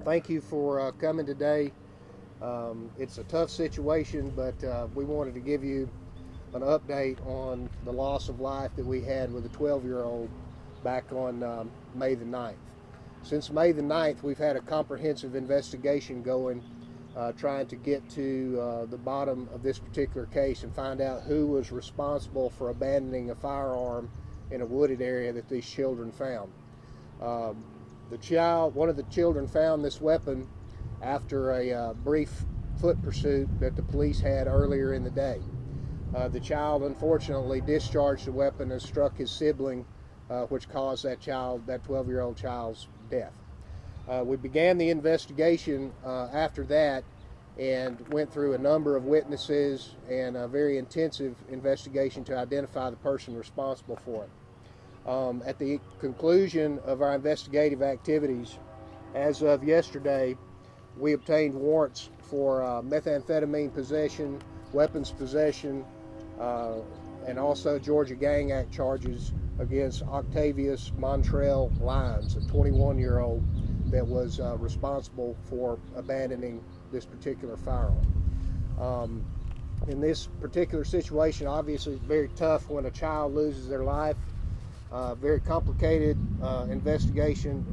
Thank you for coming today. It's a tough situation, but we wanted to give you an update on the loss of life that we had with a 12-year-old back on May the 9th. Since May the 9th, we've had a comprehensive investigation going, trying to get to the bottom of this particular case and find out who was responsible for abandoning a firearm in a wooded area that these children found. One of the children found this weapon after a brief foot pursuit that the police had earlier in the day. The child unfortunately discharged the weapon and struck his sibling, which caused that 12-year-old child's death. We began the investigation after that and went through a number of witnesses and a very intensive investigation to identify the person responsible for it. At the conclusion of our investigative activities, as of yesterday, we obtained warrants for methamphetamine possession, weapons possession, and also Georgia Gang Act charges against Octavious Montrell Lyons, a 21-year-old that was responsible for abandoning this particular firearm. In this particular situation, obviously it's very tough when a child loses their life. Very complicated investigation.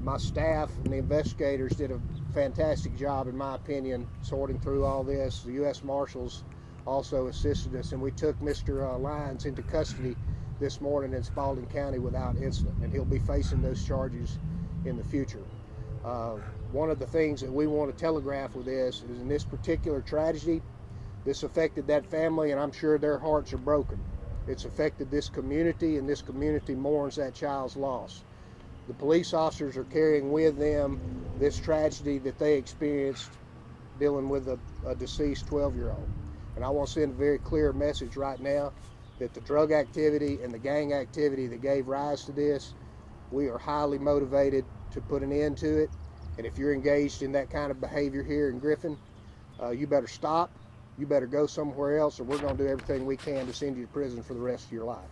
My staff and the investigators did a fantastic job, in my opinion, sorting through all this. The U.S. Marshals also assisted us, and we took Mr. Lyons into custody this morning in Spalding County without incident, and he'll be facing those charges in the future. One of the things that we want to telegraph with this is, in this particular tragedy, this affected that family, and I'm sure their hearts are broken. It's affected this community, and this community mourns that child's loss. The police officers are carrying with them this tragedy that they experienced dealing with a deceased 12-year-old. And I want to send a very clear message right now that the drug activity and the gang activity that gave rise to this, we are highly motivated to put an end to it. And if you're engaged in that kind of behavior here in Griffin, you better stop. You better go somewhere else, or we're going to do everything we can to send you to prison for the rest of your life.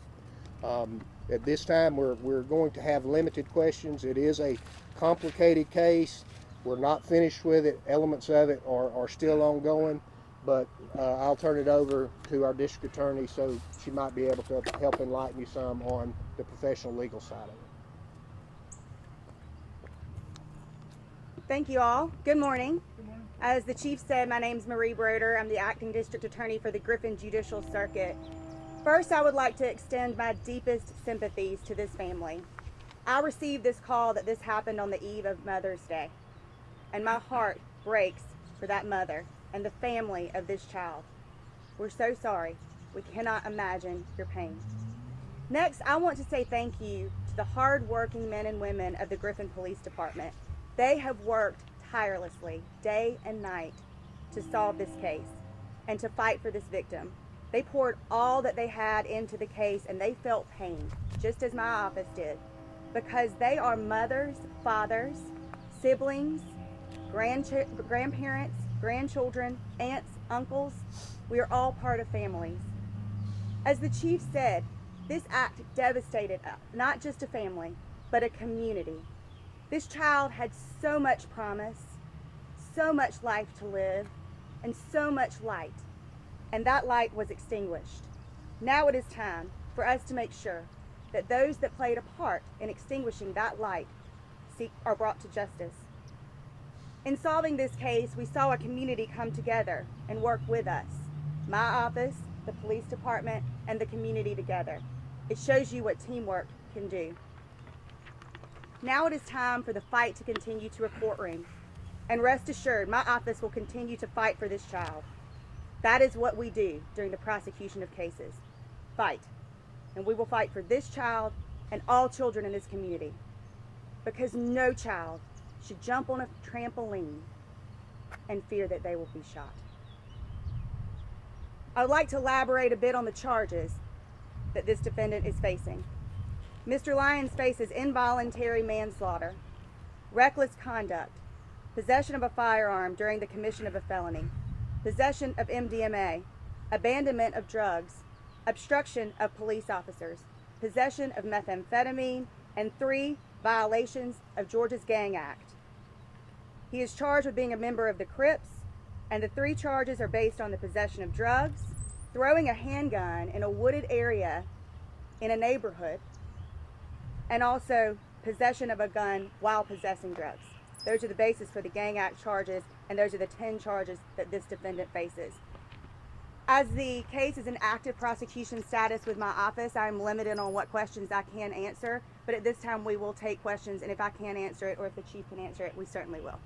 At this time, we're going to have limited questions. It is a complicated case. We're not finished with it. Elements of it are still ongoing, but I'll turn it over to our district attorney so she might be able to help enlighten you some on the professional legal side of it. Thank you all. Good morning. As the chief said, my name is Marie Broder. I'm the acting district attorney for the Griffin Judicial Circuit. First, I would like to extend my deepest sympathies to this family. I received this call that this happened on the eve of Mother's Day, and my heart breaks for that mother and the family of this child. We're so sorry. We cannot imagine your pain. Next, I want to say thank you to the hard-working men and women of the Griffin Police Department. They have worked tirelessly, day and night, to solve this case and to fight for this victim. They poured all that they had into the case, and they felt pain, just as my office did, because they are mothers, fathers, siblings, grandparents, grandchildren, aunts, uncles. We are all part of families. As the chief said, this act devastated not just a family, but a community. This child had so much promise, so much life to live, and so much light, and that light was extinguished. Now it is time for us to make sure that those that played a part in extinguishing that light are brought to justice. In solving this case, we saw a community come together and work with us. My office, the police department, and the community together. It shows you what teamwork can do. Now it is time for the fight to continue to a courtroom. And rest assured, my office will continue to fight for this child. That is what we do during the prosecution of cases. Fight. And we will fight for this child and all children in this community. Because no child should jump on a trampoline and fear that they will be shot. I would like to elaborate a bit on the charges that this defendant is facing. Mr. Lyons faces involuntary manslaughter, reckless conduct, possession of a firearm during the commission of a felony, possession of MDMA, abandonment of drugs, obstruction of police officers, possession of methamphetamine, and 3 violations of Georgia's Gang Act. He is charged with being a member of the Crips, and the 3 charges are based on the possession of drugs, throwing a handgun in a wooded area in a neighborhood, and also possession of a gun while possessing drugs. Those are the basis for the Gang Act charges, and those are the 10 charges that this defendant faces. As the case is in active prosecution status with my office, I'm limited on what questions I can answer, but at this time we will take questions, and if I can't answer it or if the chief can answer it, we certainly will.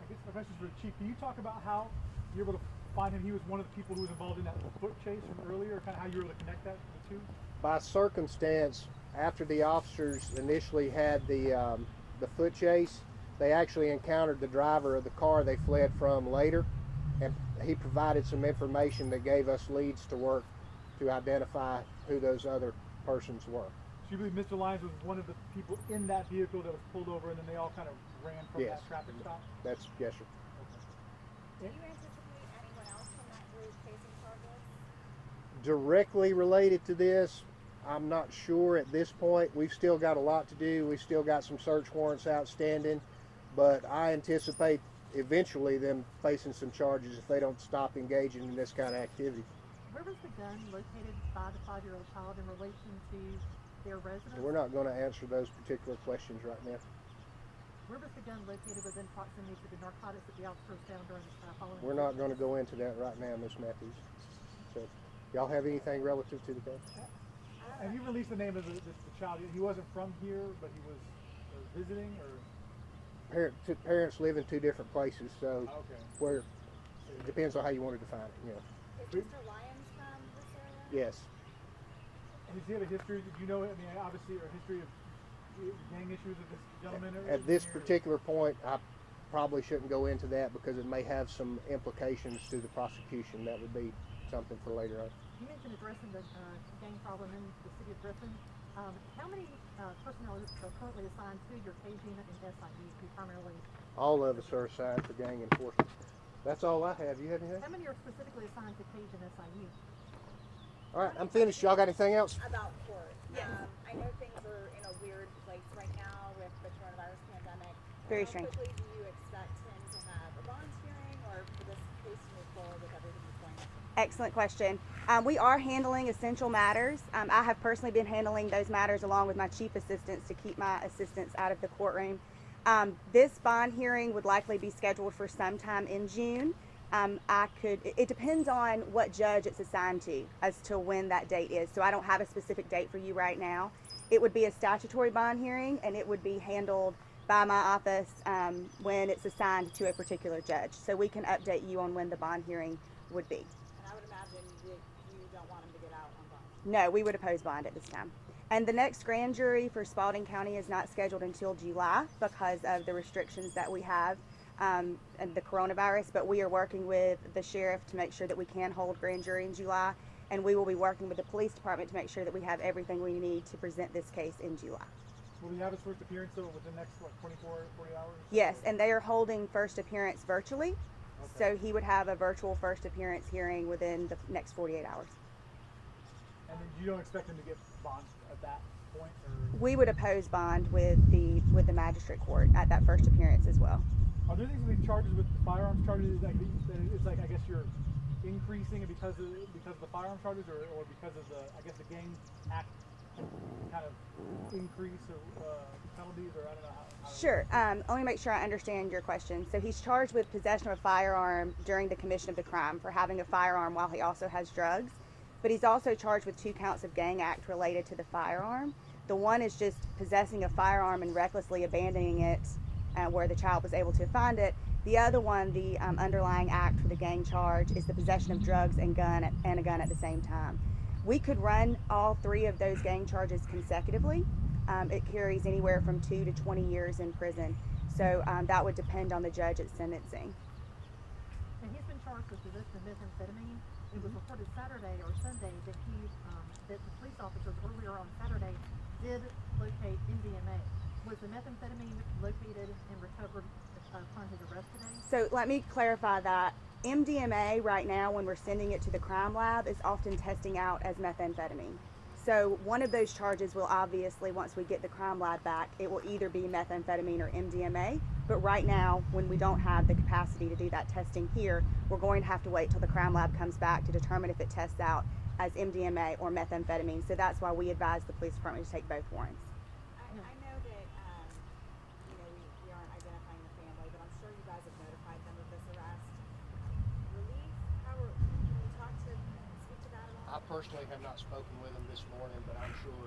I guess my question is for the chief. Can you talk about how you're able to find him? He was one of the people who was involved in that foot chase from earlier, kind of how you were able to connect that to the two? By circumstance, after the officers initially had the foot chase, they actually encountered the driver of the car they fled from later, and he provided some information that gave us leads to work to identify who those other persons were. So you believe Mr. Lyons was one of the people in that vehicle that was pulled over, and then they all kind of ran from Yes. that traffic stop? Yes, sir. Okay. Do you anticipate anyone else from that group facing charges? Directly related to this, I'm not sure at this point. We've still got a lot to do. We've still got some search warrants outstanding, but I anticipate eventually them facing some charges if they don't stop engaging in this kind of activity. Where was the gun located by the 5-year-old child in relation to their residence? We're not going to answer those particular questions right now. Where was the gun located within proximity to the narcotics that the officers found during the following? We're not going to go into that right now, Ms. Matthews. So, y'all have anything relative to the gun? Have you released the name of the child? He wasn't from here, but he was visiting, or? Parents live in 2 different places, so Okay. where it depends on how you want to define it. You know. Is Mr. Lyons from this area? Yes. And does he have a history? Did you know? I mean, obviously, a history of gang issues with this gentleman. At this particular point, I probably shouldn't go into that because it may have some implications to the prosecution. That would be something for later on. You mentioned addressing the gang problem in the city of Griffin. How many personnel are currently assigned to your cage unit and SIU, who primarily? All of us are assigned for gang enforcement. That's all I have. You have anything? How many are specifically assigned to cage and SIU? All right, I'm finished. Y'all got anything else? About court. Yes. I know things are in a weird place right now with the coronavirus pandemic. Very How strange. quickly do you expect him to have a bond hearing, or for this case to move forward with everything that's going on? Excellent question. We are handling essential matters. I have personally been handling those matters along with my chief assistants to keep my assistants out of the courtroom. This bond hearing would likely be scheduled for sometime in June. It depends on what judge it's assigned to as to when that date is. So I don't have a specific date for you right now. It would be a statutory bond hearing, and it would be handled by my office when it's assigned to a particular judge. So we can update you on when the bond hearing would be. And I would imagine that you don't want him to get out on bond. No, we would oppose bond at this time. And the next grand jury for Spalding County is not scheduled until July because of the restrictions that we have and the coronavirus, but we are working with the sheriff to make sure that we can hold grand jury in July, and we will be working with the police department to make sure that we have everything we need to present this case in July. Will he have his first appearance though within the next 24, 40 hours? Yes, and they are holding first appearance virtually, so he would have a virtual first appearance hearing within the next 48 hours. And then you don't expect him to get bond at that point, or? We would oppose bond with the magistrate court at that first appearance as well. Are there things with these charges with the firearms charges that it's like I guess you're increasing it because of the firearm charges, or because of the gang act kind of increase of penalties, or I don't know how Sure. Let me make sure I understand your question. So he's charged with possession of a firearm during the commission of the crime for having a firearm while he also has drugs. But he's also charged with 2 counts of gang act related to the firearm. The one is just possessing a firearm and recklessly abandoning it where the child was able to find it. The other one, the underlying act for the gang charge, is the possession of drugs and a gun at the same time. We could run all 3 of those gang charges consecutively. It carries anywhere from 2 to 20 years in prison. So that would depend on the judge at sentencing. And he's been charged with possession of methamphetamine. It was reported Saturday or Sunday that that the police officers earlier on Saturday did locate MDMA. Was the methamphetamine located and recovered upon his arrest today? So let me clarify that. MDMA right now, when we're sending it to the crime lab, is often testing out as methamphetamine. So one of those charges will obviously, once we get the crime lab back, it will either be methamphetamine or MDMA. But right now, when we don't have the capacity to do that testing here, we're going to have to wait till the crime lab comes back to determine if it tests out as MDMA or methamphetamine. So that's why we advise the police department to take both warrants. I know that, we aren't identifying the family, but I'm sure you guys have notified them of this arrest. Relief, can you speak to that at all? I personally have not spoken with them this morning, but I'm sure